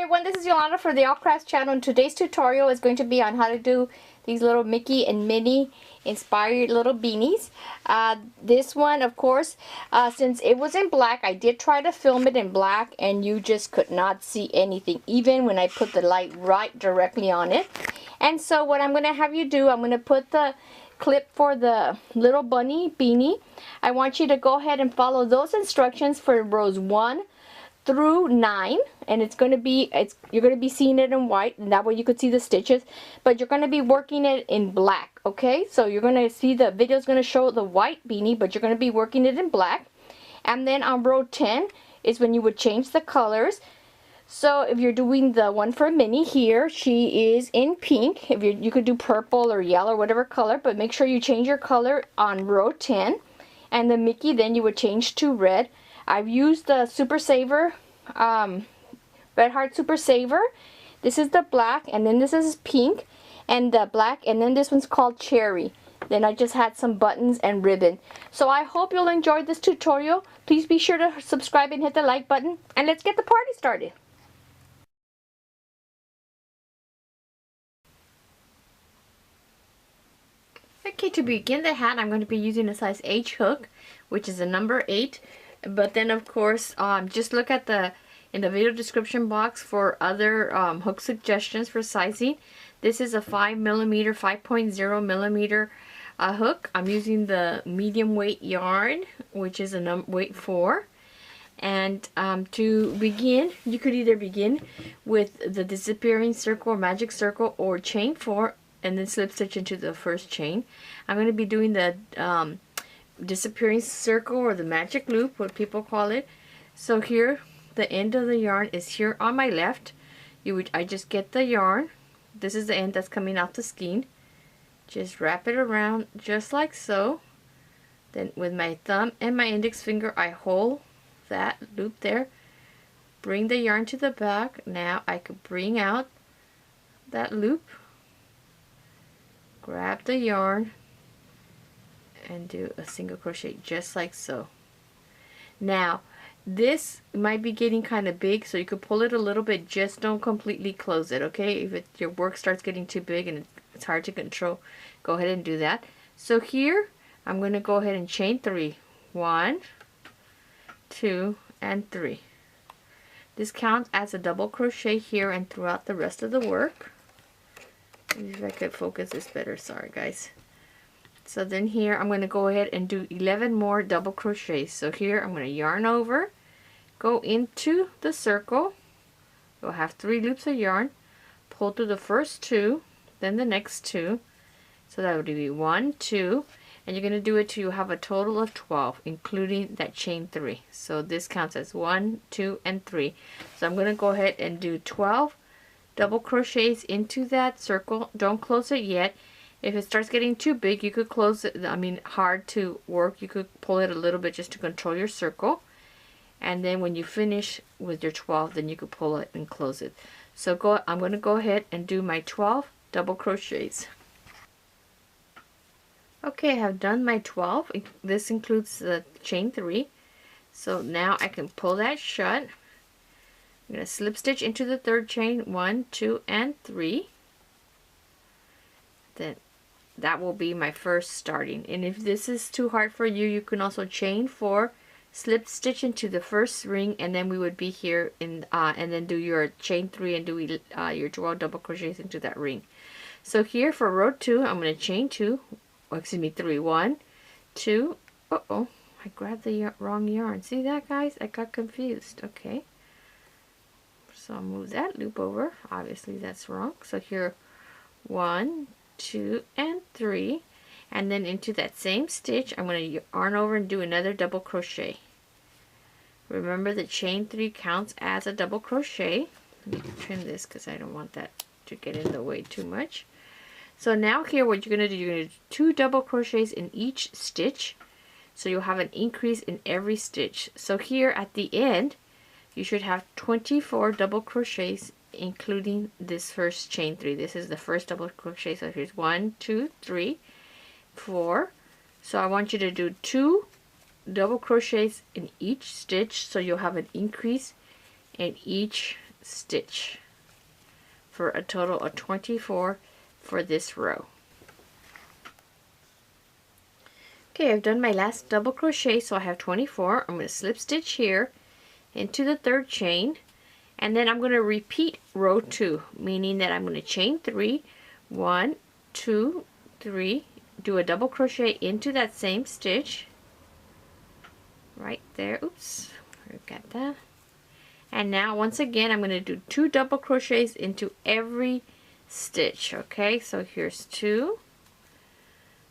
everyone, this is Yolanda for the All Crafts channel, and today's tutorial is going to be on how to do these little Mickey and Minnie inspired little beanies. This one, of course, since it was in black, I did try to film it in black and you just could not see anything, even when I put the light right directly on it. And so what I'm going to have you do, I'm going to put the clip for the little bunny beanie. I want you to go ahead and follow those instructions for rows 1 through 9, and you're going to be seeing it in white, and that way you could see the stitches, but you're going to be working it in black. Okay, so you're going to see the video is going to show the white beanie, but you're going to be working it in black. And then on row 10 is when you would change the colors. So if you're doing the one for Minnie here, she is in pink. If you could do purple or yellow or whatever color, but make sure you change your color on row 10. And the Mickey, then you would change to red. I've used the Super Saver, Red Heart Super Saver. This is the black, and then this is pink, and the black, and then this one's called Cherry. Then I just had some buttons and ribbon. So I hope you'll enjoy this tutorial. Please be sure to subscribe and hit the like button, and let's get the party started. Okay, to begin the hat, I'm going to be using a size H hook, which is a number 8. But then, of course, just look at in the video description box for other hook suggestions for sizing. This is a 5mm, 5.0 millimeter hook. I'm using the medium weight yarn, which is a weight 4. And to begin, you could either begin with the disappearing circle or magic circle or chain 4 and then slip stitch into the first chain. I'm going to be doing the disappearing circle or the magic loop, what people call it. So here the end of the yarn is here on my left. I just get the yarn, this is the end that's coming out the skein, just wrap it around just like so. Then with my thumb and my index finger I hold that loop there, bring the yarn to the back. Now I could bring out that loop, grab the yarn and do a single crochet just like so. Now this might be getting kind of big, so you could pull it a little bit, just don't completely close it, okay? If your work starts getting too big and it's hard to control, go ahead and do that. So here I'm going to go ahead and chain 3. 1, 2, and 3. This counts as a double crochet here and throughout the rest of the work. Maybe if I could focus this better, sorry guys. So then here I'm going to go ahead and do 11 more double crochets. So here I'm going to yarn over, go into the circle, you'll have 3 loops of yarn, pull through the first 2, then the next 2, so that would be 1, 2, and you're going to do it till you have a total of 12, including that chain 3. So this counts as 1, 2, and 3. So I'm going to go ahead and do 12 double crochets into that circle. Don't close it yet. If it starts getting too big, you could close it, hard to work, you could pull it a little bit just to control your circle. And then when you finish with your 12, then you could pull it and close it. So I'm going to go ahead and do my 12 double crochets. Okay, I have done my 12. This includes the chain 3. So now I can pull that shut. I'm going to slip stitch into the third chain, 1, 2, and 3. Then that will be my first starting. And if this is too hard for you, you can also chain 4, slip stitch into the first ring, and then we would be here in and then do your chain 3 and do your 12 double crochets into that ring. So here for row 2, I'm going to chain 2, oh, excuse me, 3, 1, 2. Uh-oh, I grabbed the wrong yarn. See that, guys? I got confused. Okay, so I'll move that loop over. Obviously that's wrong. So here 1, 2, and 3, and then into that same stitch I'm going to yarn over and do another double crochet. Remember the chain 3 counts as a double crochet. Let me trim this because I don't want that to get in the way too much. So now here what you're going to do, you're going to do 2 double crochets in each stitch, so you'll have an increase in every stitch. So here at the end you should have 24 double crochets, including this first chain 3. This is the first double crochet. So here's 1, 2, 3, 4. So I want you to do 2 double crochets in each stitch, so you'll have an increase in each stitch for a total of 24 for this row. Okay, I've done my last double crochet, so I have 24. I'm going to slip stitch here into the third chain, and then I'm going to repeat row 2, meaning that I'm going to chain 3, 1, 2, 3, do a double crochet into that same stitch right there. Oops, forgot that. And now once again I'm going to do 2 double crochets into every stitch. Okay, so here's 2.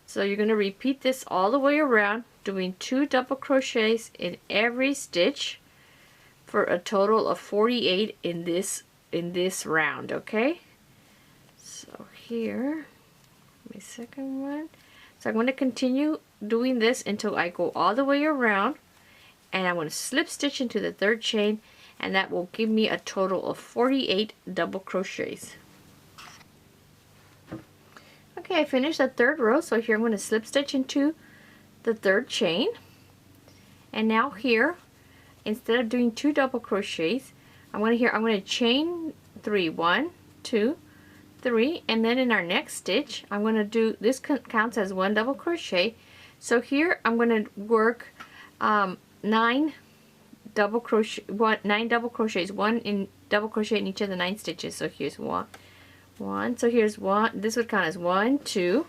So you're going to repeat this all the way around, doing 2 double crochets in every stitch for a total of 48 in this round. Okay, so here, my second one. So I'm going to continue doing this until I go all the way around, and I'm going to slip stitch into the third chain, and that will give me a total of 48 double crochets. Okay, I finished the third row, so here I'm going to slip stitch into the third chain, and now here, instead of doing 2 double crochets, I'm going to chain 3, 1, 2, 3, and then in our next stitch I'm going to do, this counts as 1 double crochet, so here I'm going to work 9 double crochets, 1 double crochet in each of the 9 stitches. So here's 1, so here's 1, this would count as 1, 2,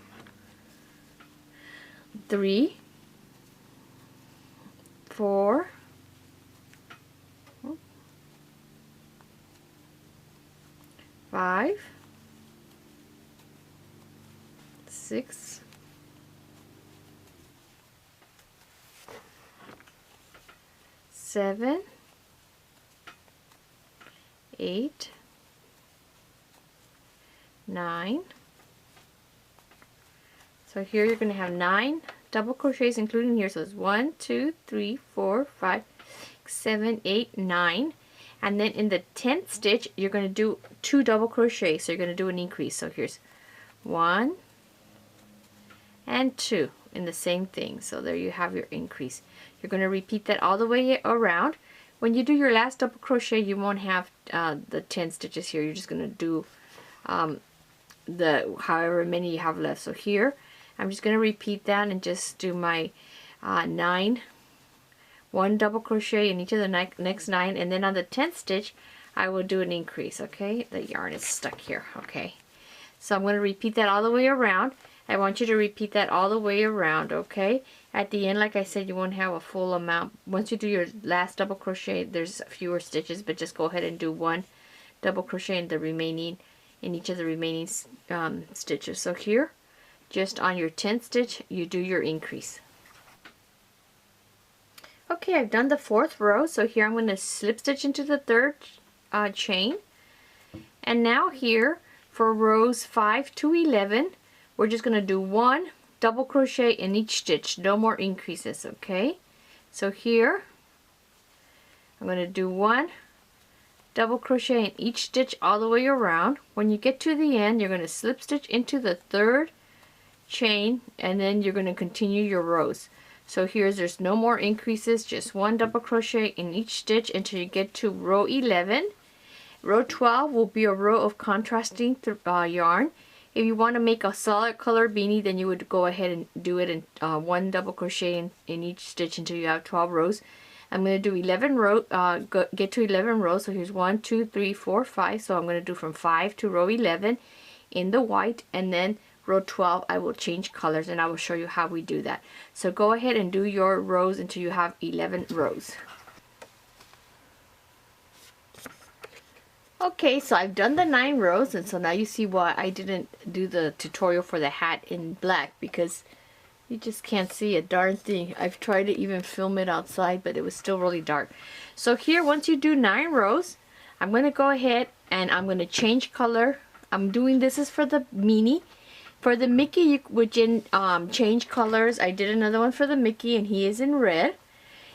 3, 4, 5, 6, 7, 8, 9. So here you're going to have 9 double crochets including here, so it's 1, 2, 3, 4, 5, 6, 7, 8, 9, and then in the 10th stitch you're going to do 2 double crochets, so you're going to do an increase. So here's 1 and 2 in the same thing, so there you have your increase. You're going to repeat that all the way around. When you do your last double crochet, you won't have the 10 stitches here. You're just going to do the however many you have left. So here I'm just going to repeat that and just do my 9, 1 double crochet in each of the next 9, and then on the 10th stitch I will do an increase. Okay, the yarn is stuck here. Okay, so I'm going to repeat that all the way around. I want you to repeat that all the way around. Okay, at the end, like I said, you won't have a full amount. Once you do your last double crochet, there's fewer stitches, but just go ahead and do 1 double crochet in the remaining, in each of the remaining stitches. So here, just on your 10th stitch, you do your increase. Okay, I've done the 4th row, so here I'm going to slip stitch into the third chain, and now here for rows 5 to 11, we're just going to do 1 double crochet in each stitch, no more increases. Okay, so here I'm going to do 1 double crochet in each stitch all the way around. When you get to the end, you're going to slip stitch into the third chain, and then you're going to continue your rows. So there's no more increases, just 1 double crochet in each stitch until you get to row 11. Row 12 will be a row of contrasting yarn. If you want to make a solid color beanie, then you would go ahead and do it in 1 double crochet in each stitch until you have 12 rows. I'm going to do 11 rows, get to 11 rows. So here's 1, 2, 3, 4, 5. So I'm going to do from 5 to row 11 in the white, and then row 12 I will change colors, and I will show you how we do that. So go ahead and do your rows until you have 11 rows. Okay, so I've done the 9 rows, and so now you see why I didn't do the tutorial for the hat in black, because you just can't see a darn thing. I've tried to even film it outside, but it was still really dark. So here, once you do 9 rows, I'm going to go ahead and I'm going to change color. I'm doing, this is for the Minnie. For the Mickey, you would change colors. I did another one for the Mickey, and he is in red.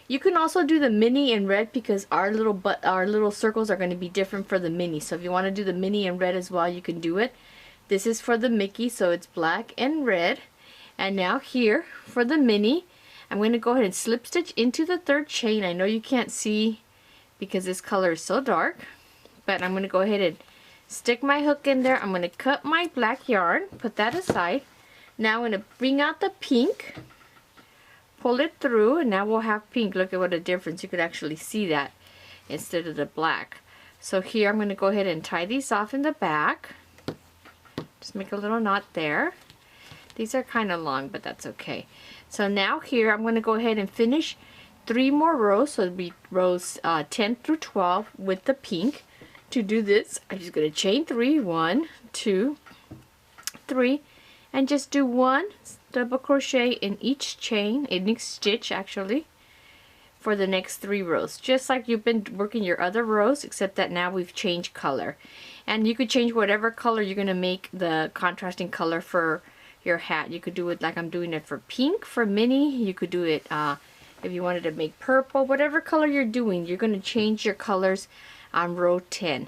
You can also do the Minnie in red, because our little circles are going to be different for the Minnie. So if you want to do the Minnie in red as well, you can do it. This is for the Mickey, so it's black and red. And now here for the Minnie, I'm going to go ahead and slip stitch into the third chain. I know you can't see because this color is so dark, but I'm going to go ahead and stick my hook in there. I'm going to cut my black yarn, put that aside. Now I'm going to bring out the pink, pull it through, and now we'll have pink. Look at what a difference. You could actually see that instead of the black. So here I'm going to go ahead and tie these off in the back. Just make a little knot there. These are kind of long, but that's okay. So now here I'm going to go ahead and finish 3 more rows. So it'll be rows 10 through 12 with the pink. To do this, I'm just going to chain 3, 1, 2, 3, and just do 1 double crochet in each chain, in each stitch actually, for the next 3 rows, just like you've been working your other rows, except that now we've changed color. And you could change whatever color you're going to make the contrasting color for your hat. You could do it like I'm doing it for pink for Minnie. You could do it if you wanted to make purple, whatever color you're doing, you're going to change your colors on row 10.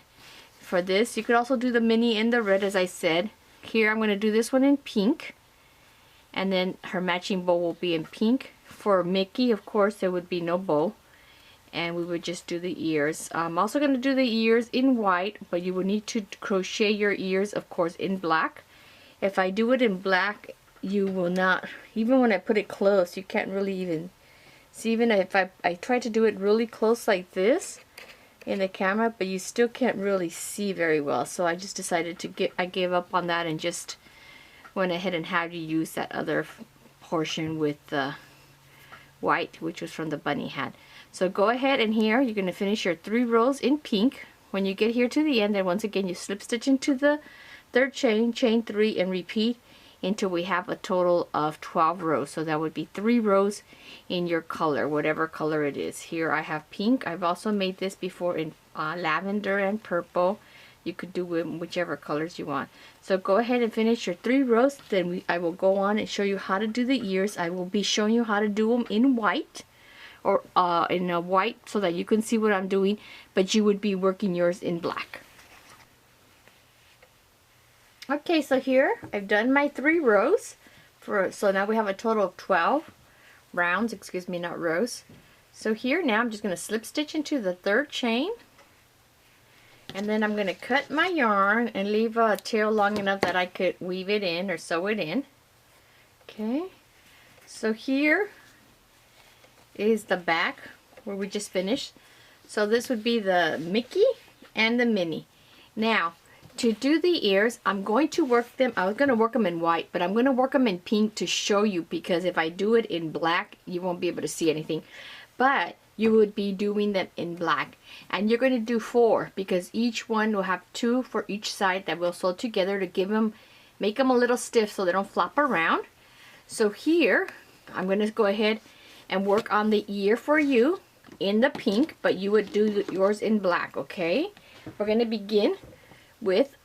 For this, you could also do the Minnie in the red, as I said. Here I'm going to do this one in pink, and then her matching bow will be in pink. For Mickey, of course, there would be no bow, and we would just do the ears. I'm also going to do the ears in white, but you will need to crochet your ears, of course, in black. If I do it in black, you will not, even when I put it close, you can't really even see. Even if I try to do it really close like this in the camera, but you still can't really see very well. So I just decided to I gave up on that and just went ahead and had you use that other portion with the white, which was from the bunny hat. So go ahead, and here you're going to finish your 3 rows in pink. When you get here to the end, then once again you slip stitch into the 3rd chain, chain 3, and repeat until we have a total of 12 rows. So that would be 3 rows in your color, whatever color it is. Here I have pink. I've also made this before in lavender and purple. You could do it in whichever colors you want. So go ahead and finish your 3 rows. Then I will go on and show you how to do the ears. I will be showing you how to do them in white, or in a white, so that you can see what I'm doing, but you would be working yours in black. Okay, so here I've done my 3 rows. So now we have a total of 12 rounds, excuse me, not rows. So here now I'm just going to slip stitch into the 3rd chain, and then I'm going to cut my yarn and leave a tail long enough that I could weave it in or sew it in. Okay, so here is the back where we just finished. So this would be the Mickey and the Minnie. Now to do the ears, I'm going to work them, I was going to work them in white, but I'm going to work them in pink to show you, because if I do it in black, you won't be able to see anything. But you would be doing them in black. And you're going to do 4, because each one will have 2 for each side that we'll sew together to give them, make them a little stiff so they don't flop around. So here, I'm going to go ahead and work on the ear for you in the pink, but you would do yours in black, okay? We're going to begin with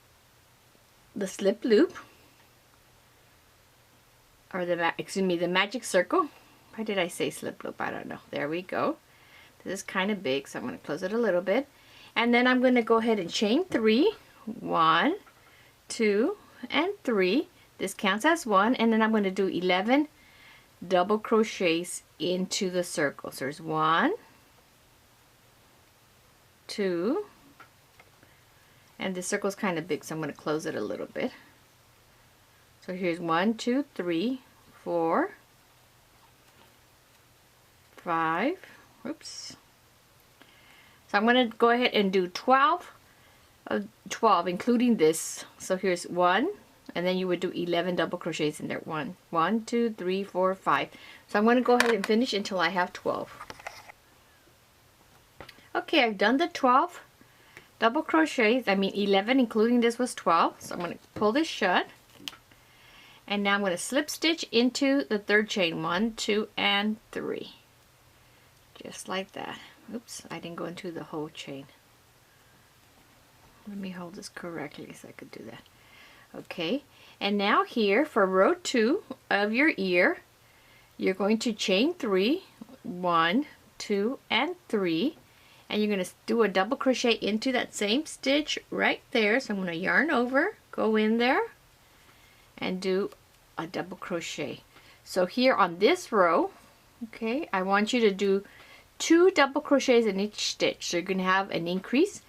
the slip loop, or the magic circle. Why did I say slip loop? I don't know. There we go. This is kind of big, so I'm going to close it a little bit, and then I'm going to go ahead and chain 3, 1, 2, and 3. This counts as 1, and then I'm going to do 11 double crochets into the circle. So there's 1, 2, and this circle is kind of big, so I'm going to close it a little bit. So here's 1, 2, 3, 4, 5. Oops. So I'm going to go ahead and do 12, including this. So here's 1, and then you would do 11 double crochets in there. 1, 2, 3, 4, 5. So I'm going to go ahead and finish until I have 12. Okay, I've done the 12 double crochets. 11 including this was 12. So I'm going to pull this shut, and now I'm going to slip stitch into the 3rd chain. 1, 2, and 3. Just like that. Oops, I didn't go into the whole chain. Let me hold this correctly so I could do that. Okay, and now here for row 2 of your ear, you're going to chain 3, 1, 2, and 3, and you're going to do a double crochet into that same stitch right there. So I'm going to yarn over, go in there, and do a double crochet. So here on this row, okay, I want you to do 2 double crochets in each stitch. So you're going to have an increase.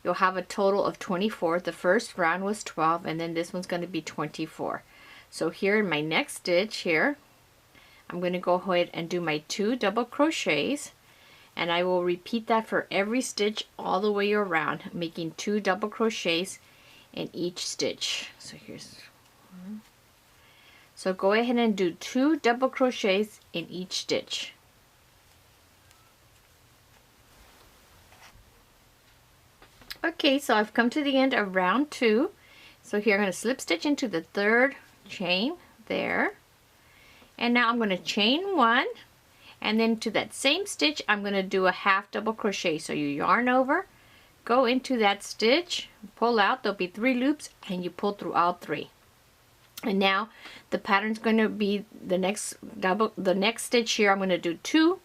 you'll have a total of 24. The first round was 12, and then this one's going to be 24. So here in my next stitch here, I'm going to go ahead and do my 2 double crochets, and I will repeat that for every stitch all the way around, making 2 double crochets in each stitch. So here's one. So go ahead and do 2 double crochets in each stitch. Okay, so I've come to the end of round 2. So here I'm going to slip stitch into the 3rd chain there. And now I'm going to chain 1, and then to that same stitch I'm going to do a half double crochet. So you yarn over, go into that stitch, pull out, there'll be 3 loops, and you pull through all 3. And now the pattern's going to be the next stitch here. I'm going to do 2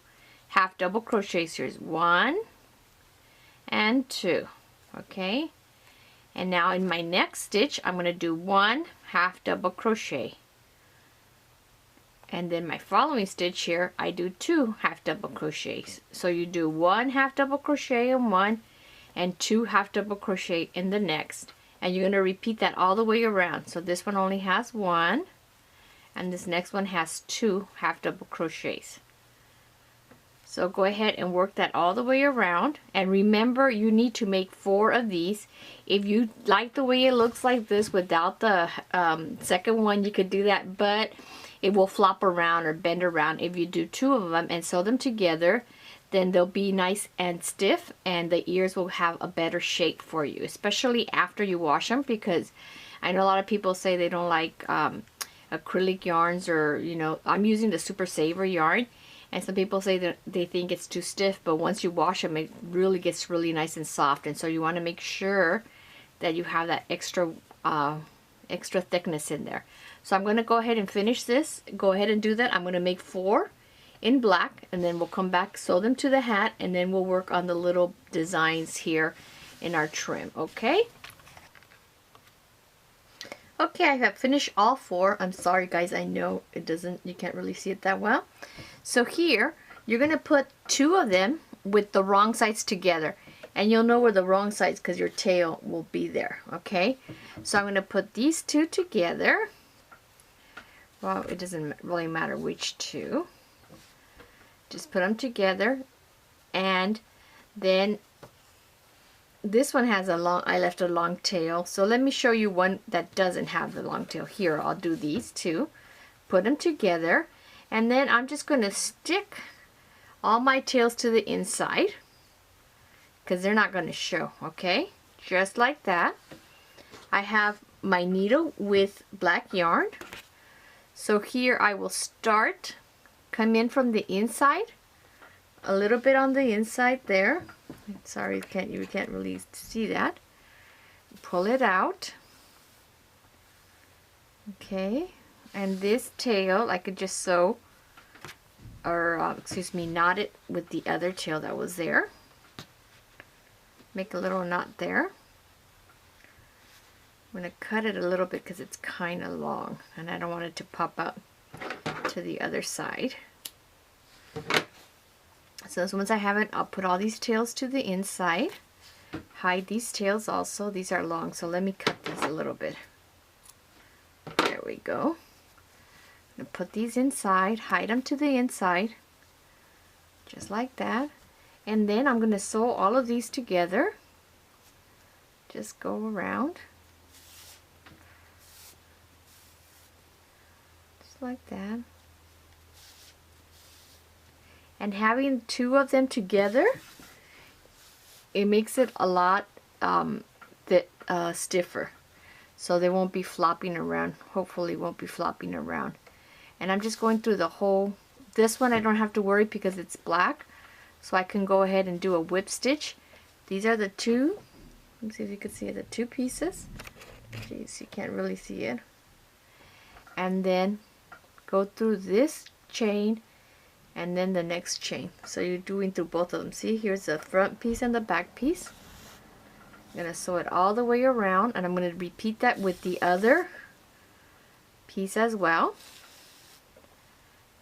half double crochets. Here's 1 and 2. Okay, and now in my next stitch I'm going to do 1 half double crochet, and then my following stitch here I do 2 half double crochets. So you do 1 half double crochet in one and 2 half double crochet in the next, and you're going to repeat that all the way around. So this one only has 1, and this next one has 2 half double crochets. So go ahead and work that all the way around, and remember you need to make 4 of these. If you like the way it looks like this without the second one, you could do that, but it will flop around or bend around. If you do 2 of them and sew them together, then they'll be nice and stiff, and the ears will have a better shape for you, especially after you wash them, because I know a lot of people say they don't like acrylic yarns, or I'm using the Super Saver yarn. And some people say that they think it's too stiff, but once you wash them, it really gets really nice and soft. And so you want to make sure that you have that extra thickness in there. So I'm going to go ahead and finish this. Go ahead and do that. I'm going to make 4 in black, and then we'll come back, sew them to the hat, and then we'll work on the little designs here in our trim. Okay? Okay, I have finished all 4. I'm sorry guys, I know you can't really see it that well. So here, you're going to put 2 of them with the wrong sides together. And you'll know where the wrong sides, because your tail will be there, okay? So I'm going to put these 2 together. Well, it doesn't really matter which 2. Just put them together. And then this one has I left a long tail. So let me show you one that doesn't have the long tail. Here, I'll do these 2. Put them together. And then I'm just going to stick all my tails to the inside, because they're not going to show, okay? Just like that. I have my needle with black yarn. So here I will come in from the inside, a little bit on the inside there. Sorry, you can't really see that. Pull it out. Okay. And this tail, I could just sew, or knot it with the other tail that was there. Make a little knot there. I'm going to cut it a little bit because it's kind of long, and I don't want it to pop out to the other side. So once I have it, I'll put all these tails to the inside. Hide these tails also. These are long, so let me cut these a little bit. There we go. I'm going to put these inside, hide them to the inside, just like that. And then I'm going to sew all of these together. Just go around. Just like that. And having 2 of them together, it makes it a lot stiffer. So they won't be flopping around. Hopefully won't be flopping around. And I'm just going through the whole, this one I don't have to worry because it's black. So I can go ahead and do a whip stitch. These are the 2. Let me see if you can see the 2 pieces. Jeez, you can't really see it. And then go through this chain and then the next chain. So you're doing through both of them. See, here's the front piece and the back piece. I'm going to sew it all the way around, and I'm going to repeat that with the other piece as well.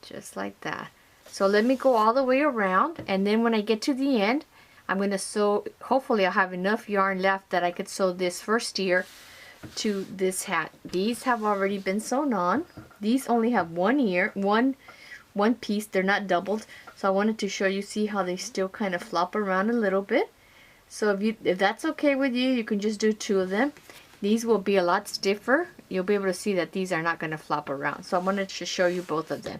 Just like that. So let me go all the way around, and then when I get to the end, I'm going to sew, hopefully I'll have enough yarn left that I could sew this first ear to this hat. These have already been sewn on. These only have one ear, one piece. They're not doubled. So I wanted to show you, see how they still kind of flop around a little bit. So if that's okay with you, you can just do 2 of them. These will be a lot stiffer. You'll be able to see that these are not going to flop around. So I wanted to show you both of them.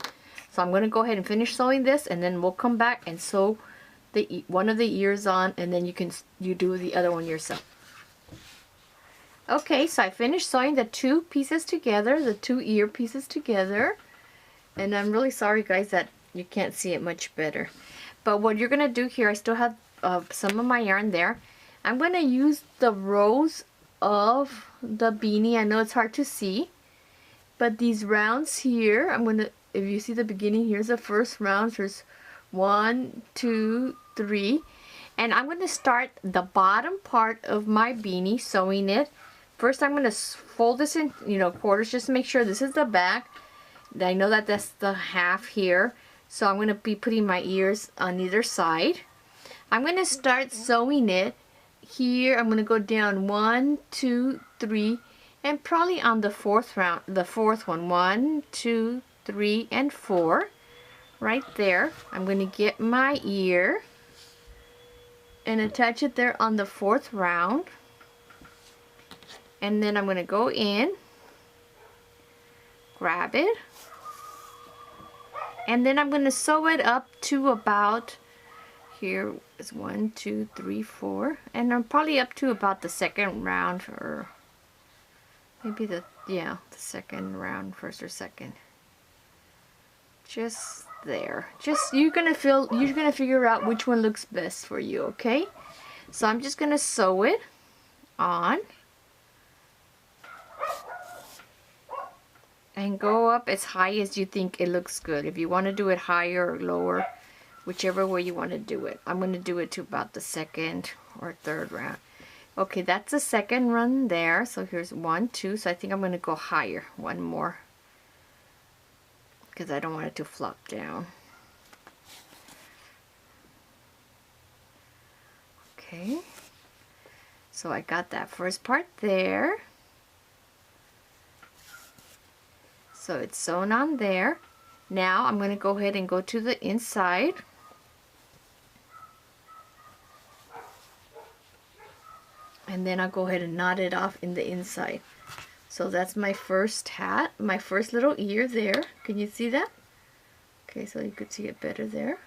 So I'm going to go ahead and finish sewing this, and then we'll come back and sew one of the ears on, and then you do the other one yourself. Okay, so I finished sewing the 2 pieces together, the 2 ear pieces together. And I'm really sorry, guys, that you can't see it much better. But what you're going to do here, I still have some of my yarn there. I'm going to use the rows of the beanie. I know it's hard to see, but these rounds here, I'm going to, if you see the beginning, here's the first round. There's 1, 2, 3. And I'm going to start the bottom part of my beanie, sewing it. First, I'm going to fold this in, quarters, just to make sure this is the back. I know that that's the half here. So I'm going to be putting my ears on either side. I'm going to start sewing it here. I'm going to go down 1, 2, 3, and probably on the fourth round, the fourth one. 1, 2, 3, and 4. Right there. I'm going to get my ear and attach it there on the 4th round. And then I'm going to go in, grab it, and then I'm going to sew it up to about, here is 1, 2, 3, 4, and I'm probably up to about the 2nd round, or maybe the second round, 1st or 2nd. Just there. Just you're gonna figure out which one looks best for you, okay? So I'm just gonna sew it on and go up as high as you think it looks good. If you want to do it higher or lower, whichever way you want to do it. I'm going to do it to about the 2nd or 3rd round. Okay, that's the 2nd run there. So here's 1, 2. So I think I'm going to go higher. One more, because I don't want it to flop down. Okay, so I got that first part there. So it's sewn on there. Now I'm going to go ahead and go to the inside. And then I'll go ahead and knot it off in the inside. So that's my first hat, my first little ear there. Can you see that? Okay, so you could see it better there.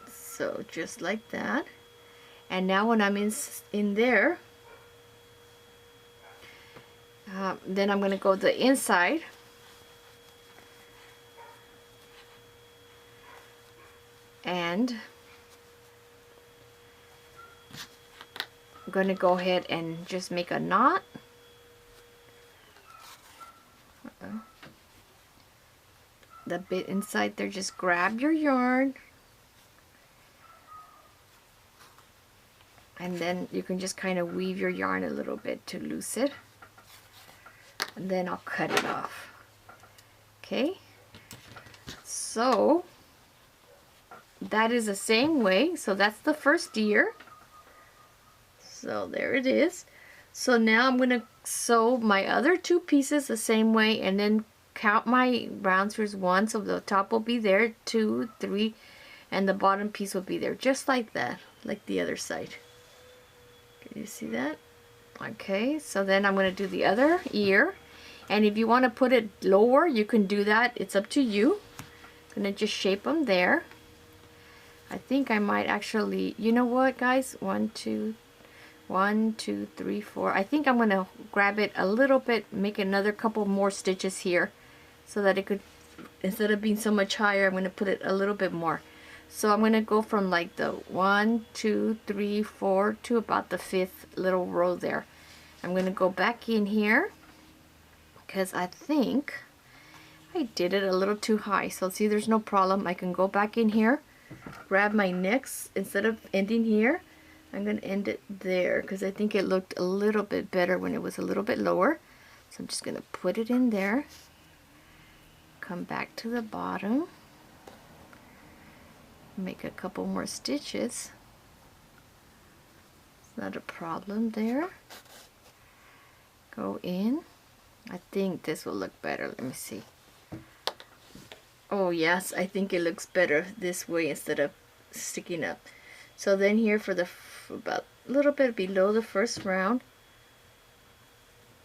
So just like that. And now when I'm in there, then I'm going to go the inside. And I'm going to go ahead and just make a knot. The bit inside there, just grab your yarn. And then you can just kind of weave your yarn a little bit to loose it. And then I'll cut it off. Okay, so that is the same way. So that's the first ear. So there it is. So now I'm going to sew my other 2 pieces the same way, and then count my rounds. Here's 1, so the top will be there, 2, 3, and the bottom piece will be there, just like that, like the other side. Can you see that? Okay, so then I'm going to do the other ear. And if you want to put it lower, you can do that. It's up to you. I'm going to just shape them there. I think I might actually, you know what, guys? 1, 2, 3, 4. I think I'm going to grab it a little bit, make another couple more stitches here, so that it could, instead of being so much higher, I'm going to put it a little bit more. So I'm going to go from like the 1, 2, 3, 4 to about the 5th little row there. I'm going to go back in here, because I think I did it a little too high. So see, there's no problem. I can go back in here, grab my next, instead of ending here, I'm going to end it there, because I think it looked a little bit better when it was a little bit lower. So I'm just going to put it in there, come back to the bottom, Make a couple more stitches. It's not a problem there. Go in. I think this will look better. Let me see. Oh yes, I think it looks better this way instead of sticking up. So then here for the about a little bit below the first round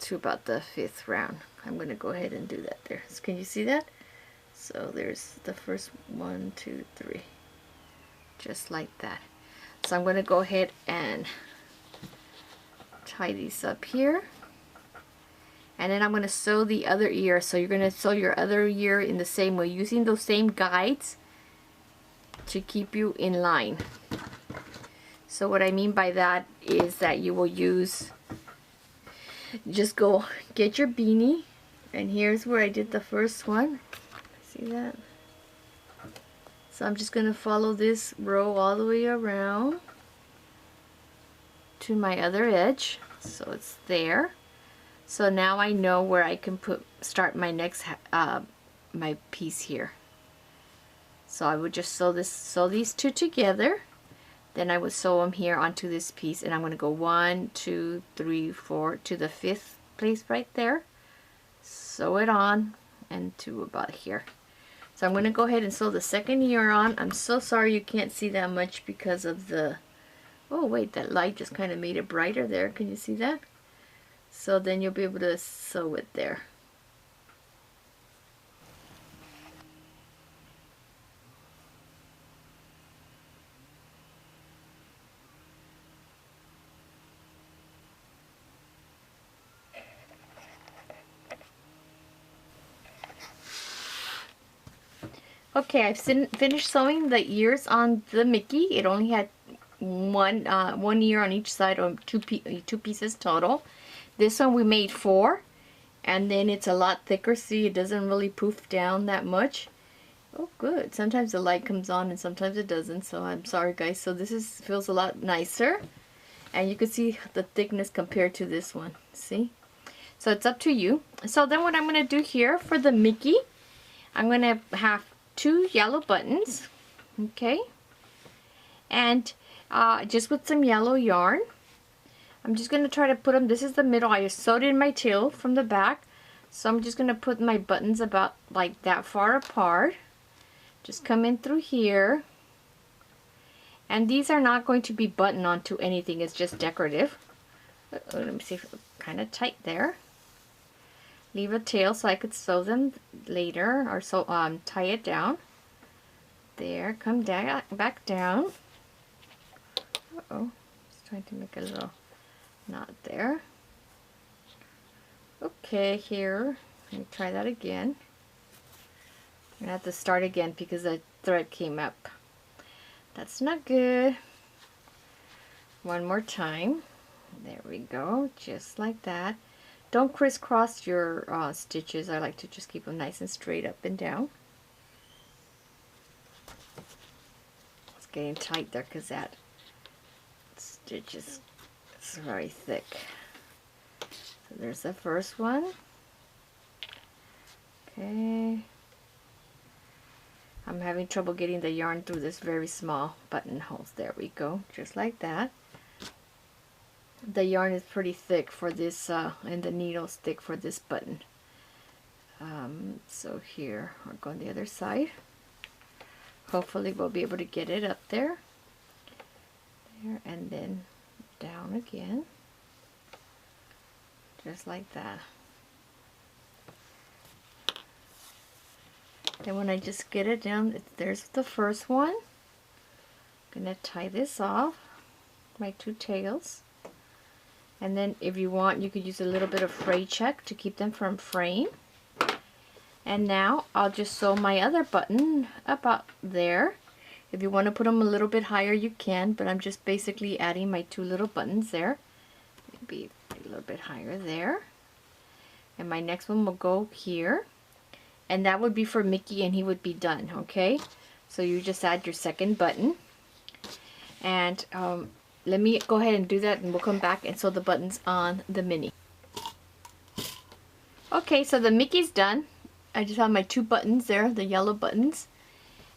to about the 5th round, I'm going to go ahead and do that there. So can you see that? So there's the first 1, 2, 3, just like that. So I'm going to go ahead and tie these up here, and then I'm going to sew the other ear. So you're going to sew your other ear in the same way, using those same guides to keep you in line. So what I mean by that is that you will use, just go get your beanie, and here's where I did the first one. See that? So I'm just going to follow this row all the way around to my other edge. So it's there. So now I know where I can start my next my piece here. So I would just sew these two together. Then I would sew them here onto this piece, and I'm going to go 1, 2, 3, 4 to the 5th place right there. Sew it on and to about here. So I'm going to go ahead and sew the second ear on. I'm so sorry you can't see that much because of the, oh wait, that light just kind of made it brighter there. Can you see that? So then you'll be able to sew it there. Okay, I've finished sewing the ears on the Mickey. It only had one ear on each side, or two pieces total. This one we made 4, and then it's a lot thicker. See, it doesn't really poof down that much. Oh, good. Sometimes the light comes on and sometimes it doesn't. So I'm sorry, guys. So this feels a lot nicer, and you can see the thickness compared to this one. See? So it's up to you. So then what I'm going to do here for the Mickey, I'm going to have 2 yellow buttons, okay, and just with some yellow yarn, I'm just going to try to put them, this is the middle, I sewed in my tail from the back, so I'm just going to put my buttons about like that far apart, just come in through here, and these are not going to be buttoned onto anything, it's just decorative. Let me see if it's kind of tight there. Leave a tail so I could sew them later, or so tie it down. There, come down, back down. Uh-oh, just trying to make a little knot there. Okay, here, let me try that again. I'm gonna have to start again because the thread came up. That's not good. One more time. There we go, just like that. Don't crisscross your stitches. I like to just keep them nice and straight up and down. It's getting tight there because that stitch is very thick. So there's the first one. Okay. I'm having trouble getting the yarn through this very small buttonholes. There we go, just like that. The yarn is pretty thick for this, and the needle's thick for this button. So here, we'll go on the other side. Hopefully we'll be able to get it up there. There, and then down again. Just like that. Then when I just get it down, there's the first one. I'm going to tie this off, my 2 tails. And then if you want, you could use a little bit of fray check to keep them from fraying. And now I'll just sew my other button about there. If you want to put them a little bit higher, you can, but I'm just basically adding my 2 little buttons there. Maybe a little bit higher there. And my next one will go here. And that would be for Mickey, and he would be done, okay? So you just add your second button. And let me go ahead and do that, and we'll come back and sew the buttons on the Minnie. Okay, so the Mickey's done. I just have my 2 buttons there, the yellow buttons.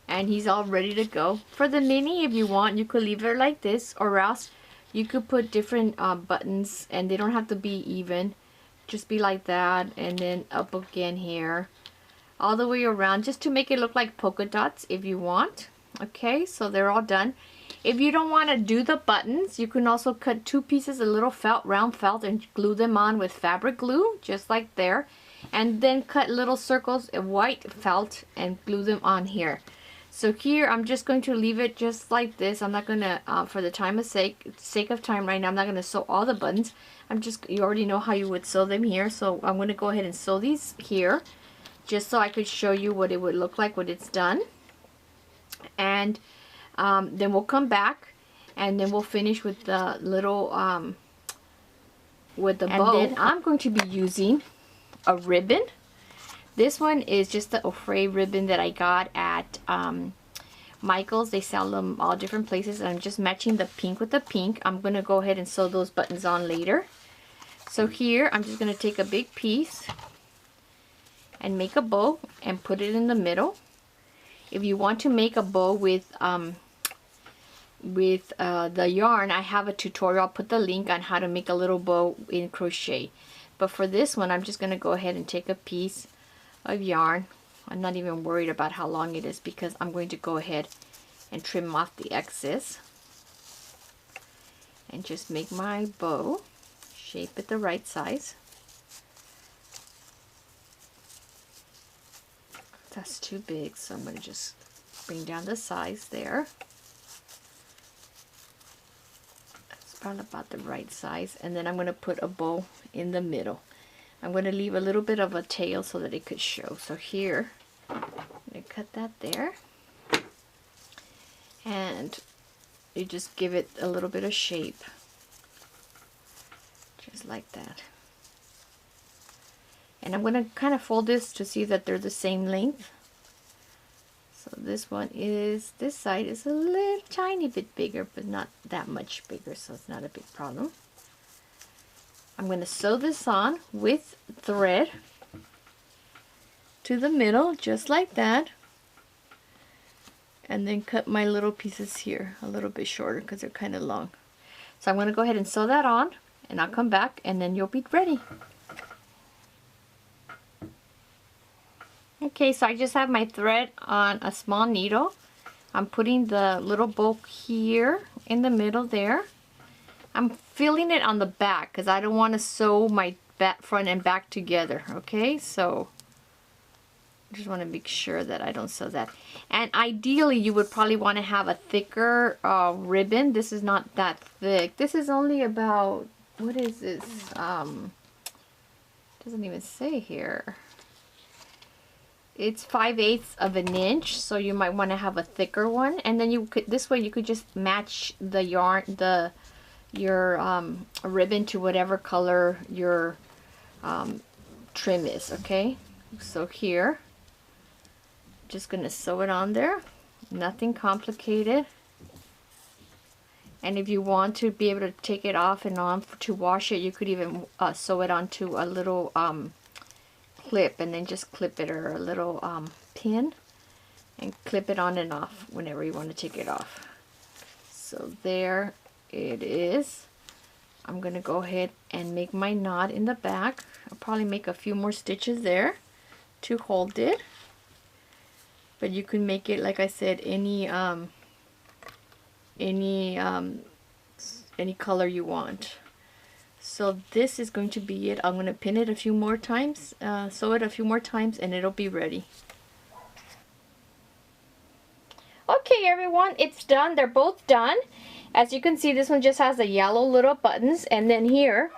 and he's all ready to go. For the Minnie, if you want, you could leave it like this, or else you could put different buttons, and they don't have to be even. Just be like that, and then up again here, all the way around, just to make it look like polka dots if you want. Okay, so they're all done. If you don't want to do the buttons, you can also cut 2 pieces of little felt, round felt, and glue them on with fabric glue, just like there. And then cut little circles of white felt and glue them on here. So here I'm just going to leave it just like this. I'm not going to, for the sake of time right now, I'm not going to sew all the buttons. You already know how you would sew them here. So I'm going to go ahead and sew these here, just so I could show you what it would look like when it's done. And then we'll come back, and then we'll finish with the little, with the bow. And then I'm going to be using a ribbon. This one is just the fray ribbon that I got at Michael's. They sell them all different places, and I'm just matching the pink with the pink. I'm going to go ahead and sew those buttons on later. So here I'm just going to take a big piece and make a bow and put it in the middle. If you want to make a bow with the yarn, I have a tutorial. I'll put the link on how to make a little bow in crochet. But for this one, I'm just going to go ahead and take a piece of yarn. I'm not even worried about how long it is, because I'm going to go ahead and trim off the excess and just make my bow, shape it the right size. That's too big, so I'm going to just bring down the size there. That's probably about the right size. And then I'm going to put a bow in the middle. I'm going to leave a little bit of a tail so that it could show. So here, I'm going to cut that there. And you just give it a little bit of shape. Just like that. And I'm going to kind of fold this to see that they're the same length. So this side is a little tiny bit bigger, but not that much bigger, so it's not a big problem. I'm going to sew this on with thread to the middle, just like that. And then cut my little pieces here a little bit shorter because they're kind of long. So I'm going to go ahead and sew that on, and I'll come back and then you'll be ready. Okay, so I just have my thread on a small needle. I'm putting the little bow here in the middle there. I'm filling it on the back because I don't want to sew my front and back together. Okay, so I just want to make sure that I don't sew that. And ideally, you would probably want to have a thicker ribbon. This is not that thick. This is only about, what is this? Doesn't even say here. It's 5/8 of an inch, so you might want to have a thicker one. And then you could, this way you could just match the yarn, your ribbon to whatever color your trim is. Okay, so here, just gonna sew it on there. Nothing complicated. And if you want to be able to take it off and on to wash it, you could even sew it onto a little clip, and then just clip it, or a little pin, and clip it on and off whenever you want to take it off. So there it is. I'm gonna go ahead and make my knot in the back. I'll probably make a few more stitches there to hold it, but you can make it, like I said, any color you want. So this is going to be it. I'm going to pin it a few more times, sew it a few more times, and it'll be ready. Okay everyone, it's done. They're both done. As you can see, this one just has the yellow little buttons, and then here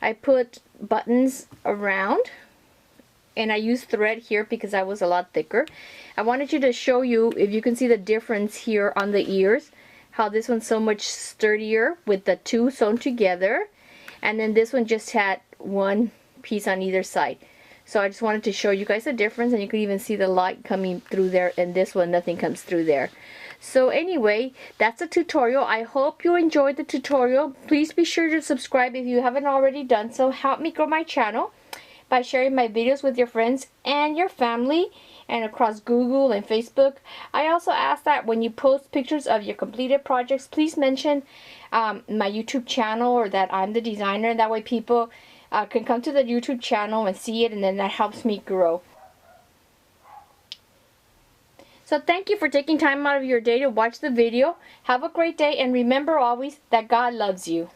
I put buttons around, and I used thread here because that was a lot thicker. I wanted you to show you, if you can see the difference here on the ears, how this one's so much sturdier with the two sewn together. And then this one just had one piece on either side. So I just wanted to show you guys the difference, and you could even see the light coming through there, and this one, nothing comes through there. So anyway, that's a tutorial. I hope you enjoyed the tutorial. Please be sure to subscribe if you haven't already done so. Help me grow my channel by sharing my videos with your friends and your family. and across Google and Facebook. I also ask that when you post pictures of your completed projects, please mention my YouTube channel, or that I'm the designer. That way people can come to the YouTube channel and see it, and then that helps me grow. So thank you for taking time out of your day to watch the video. Have a great day, and remember always that God loves you.